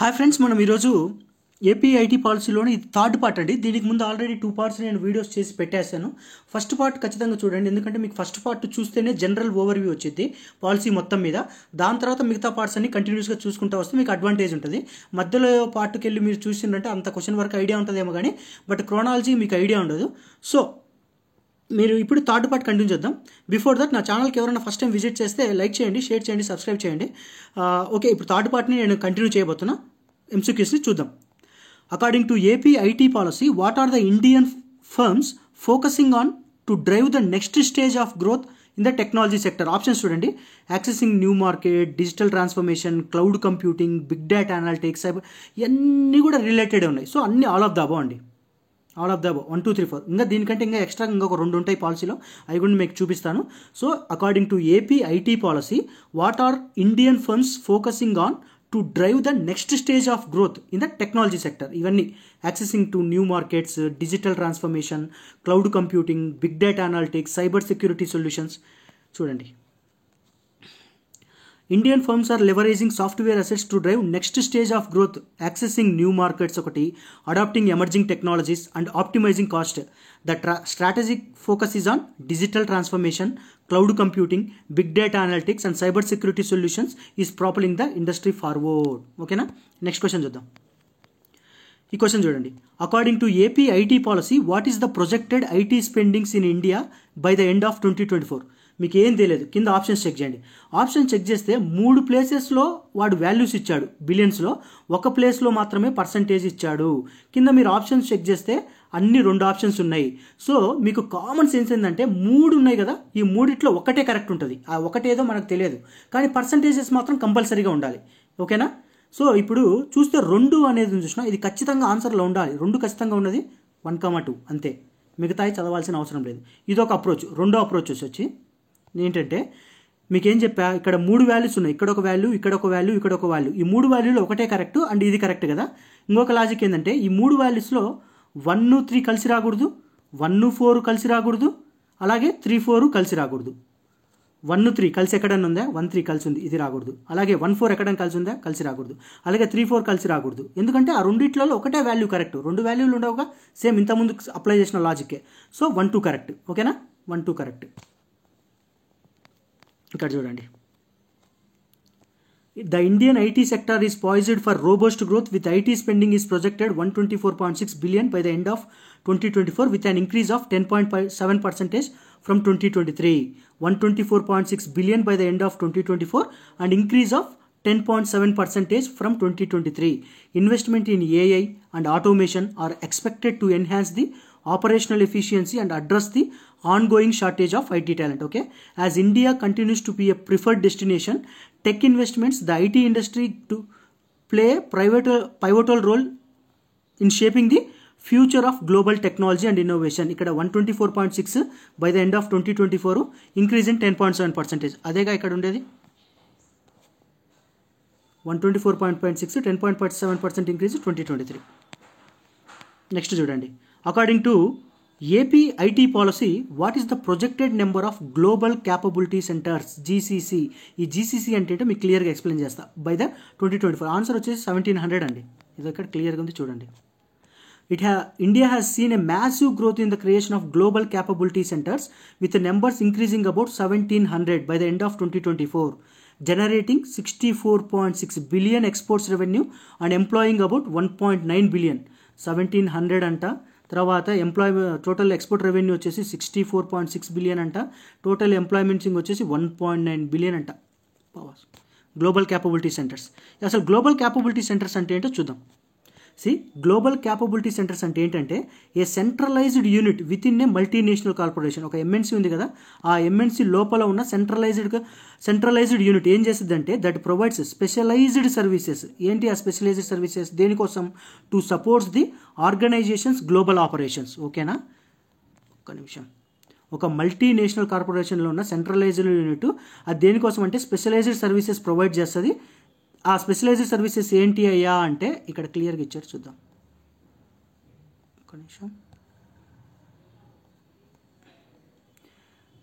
Hi friends, మనం ఈరోజు AP IT పాలసీలోని ఇది థర్డ్ పార్ట్ అండి. దీనికి ముందు ఆల్రెడీ 2 పార్ట్స్ నేను వీడియోస్ చేసి పెట్టేశాను. ఫస్ట్ పార్ట్ ఖచ్చితంగా చూడండి, ఎందుకంటే మీకు ఫస్ట్ పార్ట్ చూస్తేనే జనరల్ ఓవర్వ్యూ వచ్చింది పాలసీ మొత్తం మీద. దాని తర్వాత మిగతా పార్ట్స్ అన్ని కంటిన్యూస్గా చూసుకుంటూ వస్తే మీకు అడ్వాంటేజ్ ఉంటుంది. మధ్యలో పార్ట్కి వెళ్ళి మీరు చూసిందంటే అంత క్వశ్చన్ వరకు ఐడియా ఉంటుందేమో కానీ బట్ క్రోనాలజీ మీకు ఐడియా ఉండదు. సో మీరు ఇప్పుడు థర్డ్ పార్ట్ కంటిన్యూ చేద్దాం. బిఫోర్ దట్ నా ఛానల్కి ఎవరైనా ఫస్ట్ టైం విజిట్ చేస్తే లైక్ చేయండి, షేర్ చేయండి, సబ్స్క్రైబ్ చేయండి. ఓకే, ఇప్పుడు థర్డ్ పార్ట్ని నేను కంటిన్యూ చేయబోతున్నా. ఎంసీక్యూస్ని చూద్దాం. According to AP IT policy, what are the Indian firms focusing on to drive the next stage of growth in the technology sector? Options చూడండి. Accessing new market, digital transformation, cloud computing, big data analytics, ఇవన్నీ కూడా related ఉన్నాయి. So అన్ని all of the above అండి. All of the above 1 2 3 4. ఇంకా దీనికంటే ఇంకా extra ఇంకొక 2 ఉంటాయి పాలసీలో, అవి కూడా మీకు చూపిస్తాను. So according to AP IT policy, what are Indian firms focusing on to drive the next stage of growth in the technology sector? ఇవన్నీ accessing to new markets, digital transformation, cloud computing, big data analytics, cyber security solutions. చూడండి, Indian firms are leveraging software assets to drive next stage of growth, accessing new markets ఒకటి, adapting emerging technologies and optimising cost. The strategic focus is on digital transformation, cloud computing, big data analytics and cyber security solutions is propelling the industry forward. ఓకేనా? Next question చూద్దాం. ఈ question చూడండి. According to AP IT policy, what is the projected IT spendings in India by the end of 2024? మీకు ఏం తెలియదు, కింద options check చేయండి. Option check చేస్తే 3 ప్లేసెస్లో వాడు వాల్యూస్ ఇచ్చాడు బిలియన్స్లో, ఒక ప్లేస్లో మాత్రమే పర్సంటేజ్ ఇచ్చాడు. కింద మీరు ఆప్షన్స్ చెక్ చేస్తే అన్ని 2 ఆప్షన్స్ ఉన్నాయి. సో మీకు కామన్ సెన్స్ ఏంటంటే 3 ఉన్నాయి కదా, ఈ 3లో ఒకటే కరెక్ట్ ఉంటుంది. ఆ ఒకటేదో మనకు తెలియదు, కానీ పర్సంటేజెస్ మాత్రం కంపల్సరీగా ఉండాలి. ఓకేనా? సో ఇప్పుడు చూస్తే 2 అనేది చూసినా ఇది ఖచ్చితంగా ఆన్సర్లో ఉండాలి. 2 ఖచ్చితంగా ఉన్నది, 1, 2 అంతే. మిగతాయి చదవాల్సిన అవసరం లేదు. ఇదొక అప్రోచ్. రెండో అప్రోచ్ వచ్చి ఏంటంటే మీకేం చెప్పా, ఇక్కడ 3 వాల్యూస్ ఉన్నాయి. ఇక్కడ ఒక వాల్యూ, ఇక్కడ ఒక వాల్యూ, ఇక్కడ ఒక వాల్యూ. ఈ 3 వాల్యూలో ఒకటే కరెక్ట్ అండ్ ఇది కరెక్ట్ కదా. ఇంకొక లాజిక్ ఏంటంటే ఈ 3 వాల్యూస్లో 1 3 కలిసి రాకూడదు, 1 4 కలిసి రాకూడదు, అలాగే 3 4 కలిసి రాకూడదు. 1 3 కలిసి ఎక్కడన్నా ఉందా? 1 3 కలిసి ఉంది, ఇది రాకూడదు. అలాగే 1 4 ఎక్కడన్నా కలిసి ఉందా? కలిసి రాకూడదు. అలాగే 3 4 కలిసి రాకూడదు. ఎందుకంటే ఆ రెండిట్లలో ఒకటే వాల్యూ కరెక్ట్. 2 వాల్యూలు ఉండవుగా, సేమ్ ఇంతకుముందు అప్లై చేసిన లాజిక్కే. So 1 2 correct. ఓకేనా? 1 2 కరెక్ట్. ఇక్కడ చూడండి, the Indian IT sector is poised for robust growth with IT spending is projected 124.6 billion by the end of 2024 with an increase of 10.7% from 2023. 124.6 billion by the end of 2024 and increase of 10.7% from 2023. Investment in AI and automation are expected to enhance the operational efficiency and address the ongoing shortage of IT talent. Okay, as India continues to be a preferred destination, tech investments, the IT industry to play a pivotal role in shaping the future of global technology and innovation. ఇక్కడ 124.6 by the end of 2024, increase in 10.7%. అదేగా ఇక్కడ ఉండేది, 124.6 10.7% increase 2023. Next చూడండి. According to AP IT policy, what is the projected number of global capability centres, GCC? ఈ GCC అంటే మీకు క్లియర్గా explain చేస్తా. బై ద 2024 ఆన్సర్ వచ్చేసి 1700 అండి. ఇది ఇక్కడ క్లియర్గా ఉంది చూడండి. India has seen a massive growth in the creation of global capability centers, with the numbers increasing about 1700 by the end of 2024, generating 64.6 billion exports revenue and employing about 1.9 billion. 1700 అంట. తర్వాత total export revenue వచ్చేసి 64.6 billion అంట. Total ఎంప్లాయ్మెంట్సింగ్ వచ్చేసి 1.9 billion అంట. Global capability centres. అసలు global capability centres అంటే ఏంటో చూద్దాం. గ్లోబల్ క్యాపబిలిటీ సెంటర్స్ అంటే ఏంటంటే a centralised unit within a multinational corporation. ఒక ఎంఎన్సీ ఉంది కదా, ఆ ఎంఎన్సీ లోపల ఉన్న సెంట్రలైజ్డ్ యూనిట్ ఏం చేస్తుందంటే దట్ ప్రొవైడ్స్ స్పెషలైజ్డ్ సర్వీసెస్. ఏంటి ఆ స్పెషలైజ్డ్ సర్వీసెస్? దేనికోసం? To supports the organizations global operations. ఓకేనా? ఒక్క నిమిషం. ఒక మల్టీనేషనల్ కార్పొరేషన్లో ఉన్న సెంట్రలైజ్డ్ యూనిట్ అది దేనికోసం అంటే స్పెషలైజ్డ్ సర్వీసెస్ ప్రొవైడ్ చేస్తుంది. ఆ స్పెషలైజ్డ్ సర్వీసెస్ ఏంటి అయ్యా అంటే ఇక్కడ క్లియర్గా ఇచ్చారు, చూద్దాం. ఒక నిమిషం.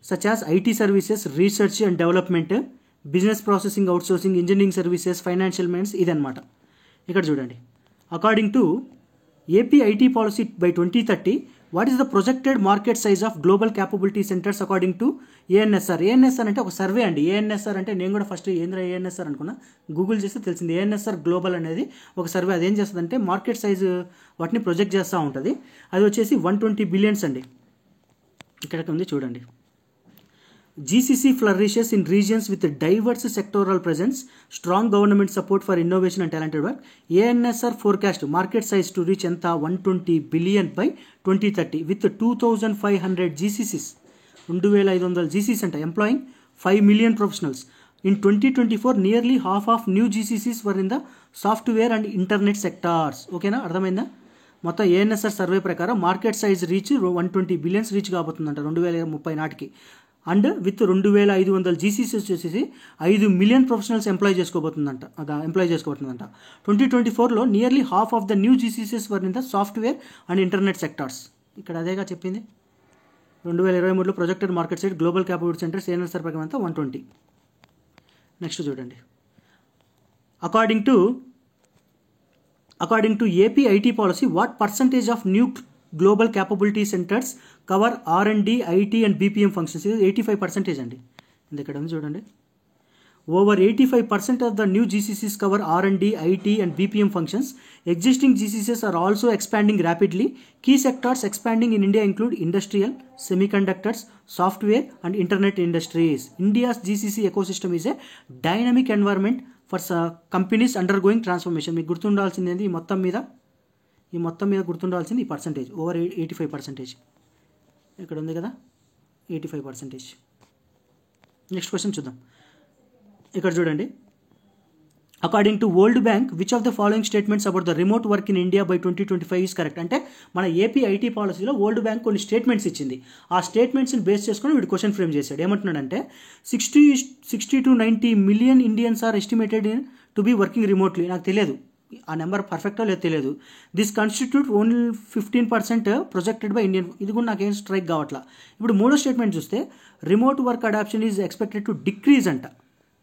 Such as IT services, research and development, business processing outsourcing, engineering services, financial mains, ఇదన్నమాట. ఇక్కడ చూడండి, according to AP IT policy by 2030, what is the projected market size of global capability centres according to ANSR. ANSR అంటే ఒక survey అండి. ANSR అంటే నేను కూడా first ఏంద్ర ఏఎన్ఎస్ఆర్ అనుకున్నా, గూగుల్ చేస్తే తెలిసింది. ఏఎన్ఎస్ఆర్ గ్లోబల్ అనేది ఒక సర్వే. అదేం చేస్తుందంటే మార్కెట్ సైజు వాటిని ప్రొజెక్ట్ చేస్తూ ఉంటుంది. అది వచ్చేసి 120 బిలియన్స్ అండి. ఇక్కడ ఉంది చూడండి. GCC flourishes in regions with diverse sectoral presence, strong government support for innovation and talented work. ANSR forecast market size to reach ఎంత 120 billion by 2030 with 2,500 GCCs. 2,500 GCCs అంట, employing 5 million professionals. In 2024, nearly half of new GCCs were in the software and internet sectors. ఓకేనా, అర్థమైందా? మొత్తం ANSR survey ప్రకారం market size reach 120 billions reach కాబోతుందంట 2030 నాటికి. And with 2,500 GCC వచ్చేసి 5 million professionals employ చేసుకోబోతుందంట. 2024లో nearly half of the new GCCs were in the software and internet sectors. ఇక్కడ అదేగా చెప్పింది. 2023లో projected market size global capability centres ANSR ప్రకారం అంతా 120. నెక్స్ట్ చూడండి, according to AP IT policy, what percentage of new global capability centres cover R&D, IT and BPM functions? ఇది 85% అండి. ఇది ఇక్కడ ఉంది చూడండి. Over 85% of the new GCCs cover R&D, IT and BPM functions. Existing GCCs are also expanding rapidly. Key sectors expanding in India include industrial, semiconductors, software and internet industries. India's GCC ecosystem is a dynamic environment for companies undergoing transformation. మీకు గుర్తుండాల్సింది ఈ మొత్తం మీద గుర్తుండాల్సింది ఈ percentage, over 85%. ఇక్కడ ఉంది కదా 85%. Next question చూద్దాం. ఇక్కడ చూడండి, according to World bank, which of the following statements about the remote work in India by 2025 is correct? అంటే మన ఏపీ ఐటీ పాలసీలో వరల్డ్ బ్యాంక్ కొన్ని స్టేట్మెంట్స్ ఇచ్చింది. ఆ స్టేట్మెంట్స్ని బేస్ చేసుకొని వీడు క్వశ్చన్ ఫ్రేమ్ చేశాడు. ఏమంటున్నాడంటే 60 to 90 million Indians are estimated to be working remotely. నాకు తెలియదు ఆ నెంబర్ పర్ఫెక్టో లేదు తెలియదు. This constitute only 15% projected by Indian. ఇది కూడా నాకేం స్ట్రైక్ కావట్లా. ఇప్పుడు మూడో స్టేట్మెంట్ చూస్తే remote work adoption is expected to decrease అంట.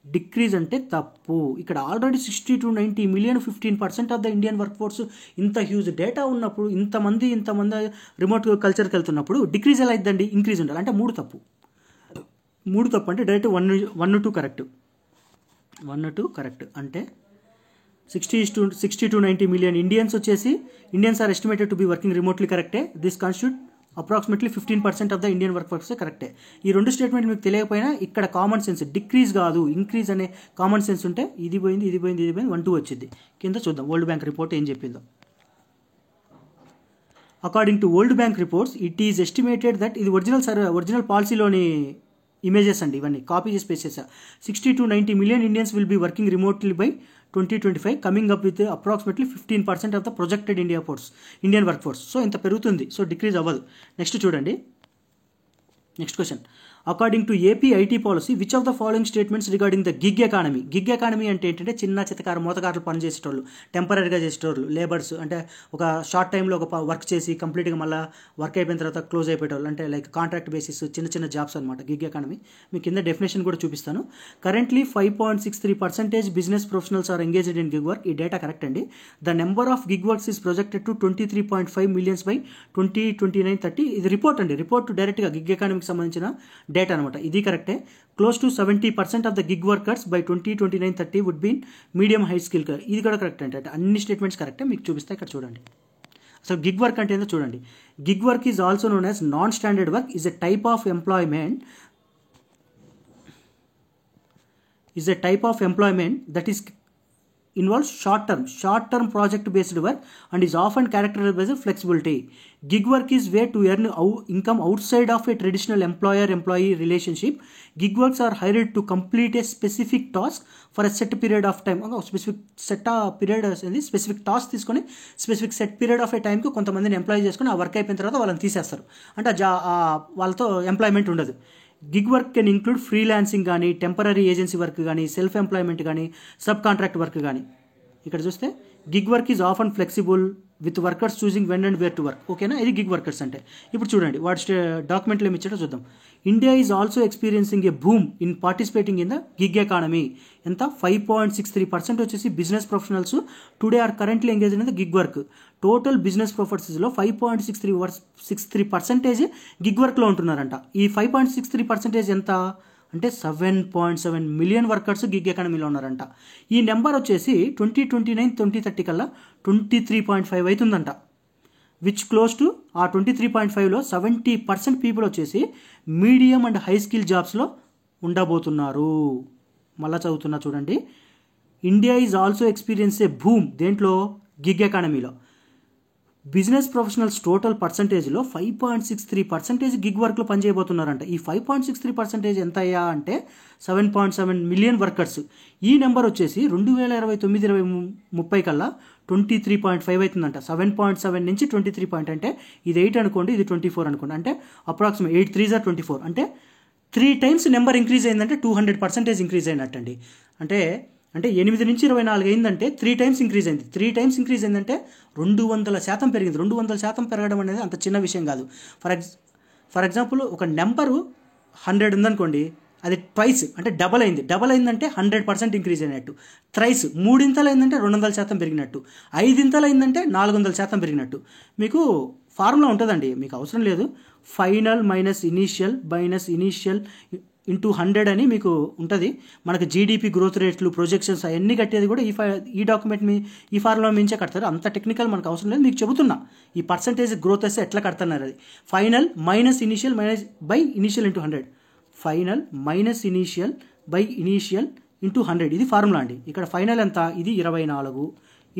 డిక్రీజ్ అంటే తప్పు. ఇక్కడ already 60 to 90 million, 15% of the Indian work force, ఇంత హ్యూజ్ డేటా ఉన్నప్పుడు, ఇంతమంది రిమోట్ కల్చర్కి వెళ్తున్నప్పుడు డిక్రీజ్ ఎలా అయిద్దండి? ఇంక్రీజ్ ఉండాలి. అంటే మూడు తప్పు అంటే direct 1 to correct. 1 to correct అంటే 60 to 90 million Indians are estimated to be working remotely కరెక్టే. This constitute approximately 15% of the Indian work force కరెక్టే. ఈ రెండు స్టేట్మెంట్ మీకు తెలియకపోయినా ఇక్కడ కామన్ సెన్స్, డిక్రీజ్ కాదు ఇంక్రీజ్ అనే కామన్ సెన్స్ ఉంటే ఇది పోయింది 1 2 వచ్చింది. కింద చూద్దాం వరల్డ్ బ్యాంక్ రిపోర్ట్ ఏం చెప్పిందో. According to World Bank reports, it is estimated that, ఇది ఒరిజినల్ పాలసీలోని ఇమేజెస్ అండి, ఇవన్నీ కాపీ చేసి పేస్ట్ చేసా. 60 to 90 million Indians will be working remotely by 2025, coming up with approximately 15% of the projected Indian work force. So ఇంత పెరుగుతుంది, so decrease అవ్వదు. Next చూడండి, next question. According to AP IT policy, which of the following statements regarding the gig economy? Gig economy అంటే ఏంటంటే చిన్న చిత్తకారు మోతకారులు పని చేసేటోళ్ళు, టెంపరీగా చేసేటోళ్ళు, లేబర్స్ అంటే ఒక షార్ట్ టైంలో ఒక వర్క్ చేసి కంప్లీట్గా మళ్ళీ వర్క్ అయిపోయిన తర్వాత క్లోజ్ అయిపోయేటోళ్ళు, అంటే లైక్ కాంట్రాక్ట్ బేసిస్ చిన్న జాబ్స్ అనమాట గిగ్ ఎకానమీ. మీకు కింద డెఫినేషన్ కూడా చూపిస్తాను. Currently 5.63% business professionals are engaged in gig work. ఈ డేటా కరెక్ట్ అండి. The number of gig works is projected to 23.5 millions by 2029-30. ఇది రిపోర్ట్ అండి, రిపోర్ట్ డైరెక్ట్గా గిగ్ ఎకానమీకి సంబంధించిన డేటా అనమాట. ఇది కరెక్టే. Close to 70% of the gig workers by 2029-30 would be medium high skill. ఇది కూడా కరెక్ట్ అంటే అన్ని స్టేట్మెంట్స్ కరెక్టే. మీకు చూపిస్తే ఇక్కడ చూడండి. అసలు గిగ్ వర్క్ అంటే ఏంటో చూడండి. Gig work is also known as non standard work, is a type of employment that is involves short term project based work and is often characterized by flexibility. Gig work is way to earn income outside of a traditional employer-employee relationship. Gig works are hired to complete a specific task for a set period of time. Specific task తీసుకొని specific set period of ఏ టైంకి కొంతమందిని employee చేసుకొని ఆ work అయిపోయిన తర్వాత వాళ్ళని తీసేస్తారు. అంటే వాళ్ళతో ఎంప్లాయ్మెంట్ ఉండదు. Gig work can include freelancing కానీ, టెంపరీ ఏజెన్సీ వర్క్ కానీ, సెల్ఫ్ ఎంప్లాయ్మెంట్ కానీ, సబ్ కాంట్రాక్ట్ వర్క్ కానీ. ఇక్కడ చూస్తే gig work is off and flexible with workers choosing when and where to work. ఓకేనా, ఇది గిగ్ వర్కర్స్ అంటే. ఇప్పుడు చూడండి వాటి డాక్యుమెంట్లో ఏమి ఇచ్చాడో చూద్దాం. India is also experiencing a boom in participating in the gig economy. ఎంత 5.63% వచ్చేసి business professionals today are currently engage in the gig work. Total business ప్రొఫెషనల్స్లో 5.63% గిగ్ వర్క్లో ఉంటున్నారంట. ఈ 5.63% ఎంత అంటే 7.7 మిలియన్ వర్కర్స్ గిగ్ ఎకానమీలో ఉన్నారంట. ఈ నెంబర్ వచ్చేసి 2029-2030 కల్లా 23.5 అవుతుందంట. విచ్ క్లోజ్ టు ఆ 23.5లో 70% పీపుల్ వచ్చేసి మీడియం అండ్ హై స్కిల్ జాబ్స్లో ఉండబోతున్నారు. మళ్ళా చదువుతున్నా చూడండి. India is also experience A boom దేంట్లో గిగ్ ఎకానమీలో. బిజినెస్ ప్రొఫెషనల్స్ టోటల్ పర్సంటేజ్లో 5.63% గిగ్ వర్క్లో పనిచేయబోతున్నారంట. ఈ 5.63% ఎంత అయ్యా అంటే 7.7 మిలియన్ వర్కర్స్. ఈ నెంబర్ వచ్చేసి 2029-2030 కల్లా 23.5 అవుతుందంట. 7.7 నుంచి 23 అంటే ఇది 8 అనుకోండి, ఇది 24 అనుకోండి, అంటే అప్రాక్సిమేట్ 8 3 are 24, అంటే 3 times నెంబర్ ఇంక్రీజ్ అయిందంటే 200% ఇంక్రీజ్ అయినట్టండి. అంటే 8 నుంచి 24 అయిందంటే 3 times ఇంక్రీజ్ అయింది. 3 times ఇంక్రీజ్ అయిందంటే 200% పెరిగింది. 200% పెరగడం అనేది అంత చిన్న విషయం కాదు. ఫర్ ఎగ్జాంపుల్ ఒక నెంబరు 100 ఉందనుకోండి, అది ట్వైస్ అంటే డబల్ అయింది. డబల్ అయిందంటే 100% ఇంక్రీజ్ అయినట్టు. థ్రైస్ 3 అయిందంటే 200% పెరిగినట్టు. 5 అయిందంటే 400% పెరిగినట్టు. మీకు ఫార్ములా ఉంటుందండి, మీకు అవసరం లేదు. ఫైనల్ మైనస్ ఇనీషియల్ ఇంటూ 100 అని మీకు ఉంటుంది. మనకు జీడిపి గ్రోత్ రేట్లు ప్రొజెక్షన్స్ అవన్నీ కట్టేది కూడా ఈ డాక్యుమెంట్ ఈ ఫార్ములా మించే కడతారు. అంత టెక్నికల్ మనకు అవసరం లేదు, మీకు చెబుతున్నా ఈ పర్సంటేజ్ గ్రోత్ వస్తే ఎట్లా కడుతున్నారు. అది final minus initial by initial into 100. Final minus initial by initial into 100 ఇది ఫార్ములా అండి. ఇక్కడ ఫైనల్ ఎంత, ఇది 24,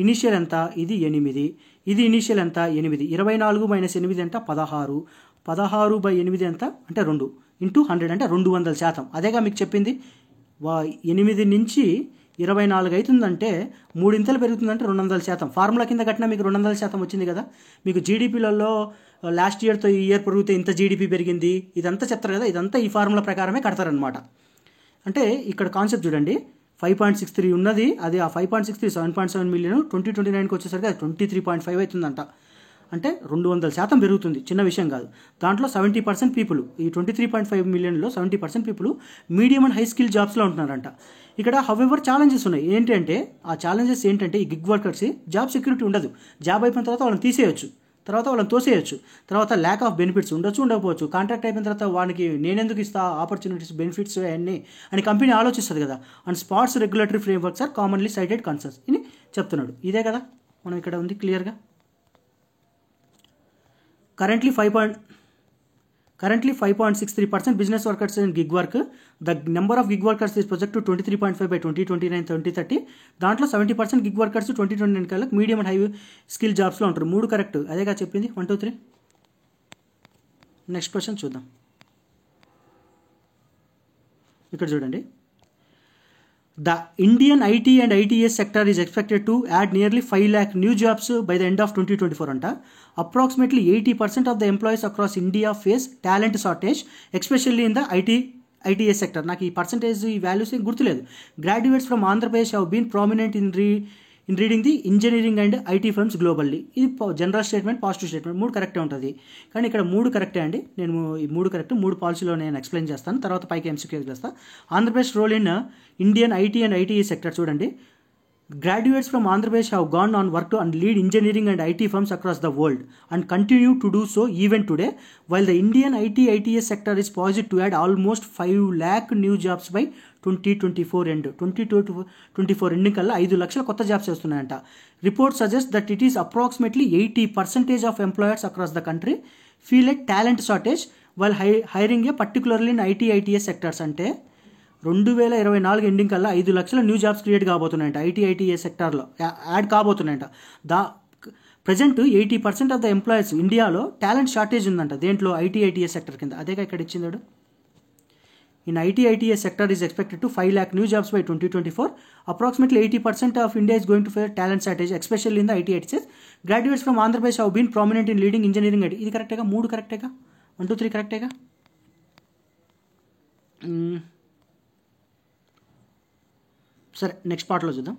ఇనీషియల్ ఎంత, ఇది 8, ఇది ఇనీషియల్ ఎంత 8, 24 మైనస్ 8 ఎంత 16, 16/8 ఎంత అంటే 2 ఇంటూ 100 అంటే 200%. అదేగా మీకు చెప్పింది. 8 నుంచి 24 అవుతుందంటే 3 పెరుగుతుందంటే 200%. ఫార్ములా కింద కట్టినా మీకు 200% వచ్చింది కదా. మీకు జీడిపిలలో లాస్ట్ ఇయర్తో ఈ ఇయర్ పెరిగితే ఇంత జీడిపి పెరిగింది ఇదంతా చెప్తారు కదా, ఇదంతా ఈ ఫార్ములా ప్రకారమే కడతారనమాట. అంటే ఇక్కడ కాన్సెప్ట్ చూడండి, 5.63 ఉన్నది, అది ఆ 5.63 7.7 మిలియన్ 2029కి వచ్చేసరికి అది 23.5 అవుతుందంట. అంటే 200% పెరుగుతుంది, చిన్న విషయం కాదు. దాంట్లో 70% పీపుల్, ఈ 23.5 మిలియన్లో 70% people medium and high skill జాబ్స్లో ఉంటున్నారంట. ఇక్కడ హౌఎవర్ ఛాలెంజెస్ ఉన్నాయి. ఏంటంటే ఆ ఛాలెంజెస్ ఏంటంటే ఈ గిగ్ వర్కర్స్ జాబ్ సెక్యూరిటీ ఉండదు. జాబ్ అయిపోయిన తర్వాత వాళ్ళని తీసేయచ్చు, తర్వాత వాళ్ళని తోసేయచ్చు, తర్వాత ల్యాక్ ఆఫ్ బెనిఫిట్స్ ఉండొచ్చు ఉండకపోవచ్చు. కాంట్రాక్ట్ అయిపోయిన తర్వాత వానికి నేనెందుకు ఇస్తా ఆపర్చునిటీస్ బెనిఫిట్స్ అన్నీ అని కంపెనీ ఆలోచిస్తుంది కదా. And spots regulatory frameworks are commonly cited concerns అని చెప్తున్నాడు. ఇదే కదా మనం ఇక్కడ ఉంది క్లియర్గా. Currently 5.63% business workers in gig work. The number of gig workers is projected to 23.5 by 2029-2030. దాంట్లో 70% గిగ్ వర్కర్స్ 2029 కల్లా మీడియం అండ్ హై స్కిల్ జాబ్స్లో ఉంటారు. 3 కరెక్ట్, అదేగా చెప్పింది. 1 2 3. నెక్స్ట్ క్వశ్చన్ చూద్దాం. ఇక్కడ చూడండి. The Indian IT and ITS sector is expected to add nearly 5 lakh new jobs by the end of 2024 anta. Approximately 80% of the employees across India face talent shortage, especially in the ITS sector. నాకు ఈ percentage ఈ values ఏం గుర్తులేదు. Graduates from Andhra Pradesh have been prominent in reading the engineering and IT firms globally. ఇది general statement, positive statement, 3 కరెక్టే ఉంటుంది. కానీ ఇక్కడ 3 కరెక్టే అండి. నేను ఈ 3 కరెక్ట్, 3 పాలసీలో నేను ఎక్స్ప్లెయిన్ చేస్తాను, తర్వాత పైకి ఎంసీక్యూ చేస్తాను. Andhra Pradesh role in Indian IT and ITE sector చూడండి. Graduates from Andhra Pradesh have gone on work to and lead engineering and IT firms across the world and continue to do so even today, while the Indian IT-ITS sector is poised to add almost 5 lakh new jobs by 2024 end. 2024 ending కల్లా 5 లక్షల కొత్త jobs వస్తున్నాయంట. Report suggests that it is approximately 80% of employers across the country feel a talent shortage while hiring a particularly in IT-ITS sectors. అంటే 2024 ending కల్లా 5 లక్షల new jobs create కాబోతున్నాయంట. IT-ITS సెక్టార్లో add కాబోతున్నాయంట. Present 80% of the employees ఇండియాలో talent shortage ఉందంట. దేంట్లో IT-ITS sector కింద. అదేగా ఇక్కడ ఇచ్చిందాడు. In IT-ITS sector is expected to 5 lakh new jobs by 2024. Approximately 80% of India is going to face talent shortage, especially in the IT-ITS. Graduates from Andhra Pradesh have been prominent in leading engineering. ఇది కరెక్టేగా, 3 కరెక్టేగా, 1 2 3 కరెక్టేగా. సరే next పార్ట్లో చూద్దాం.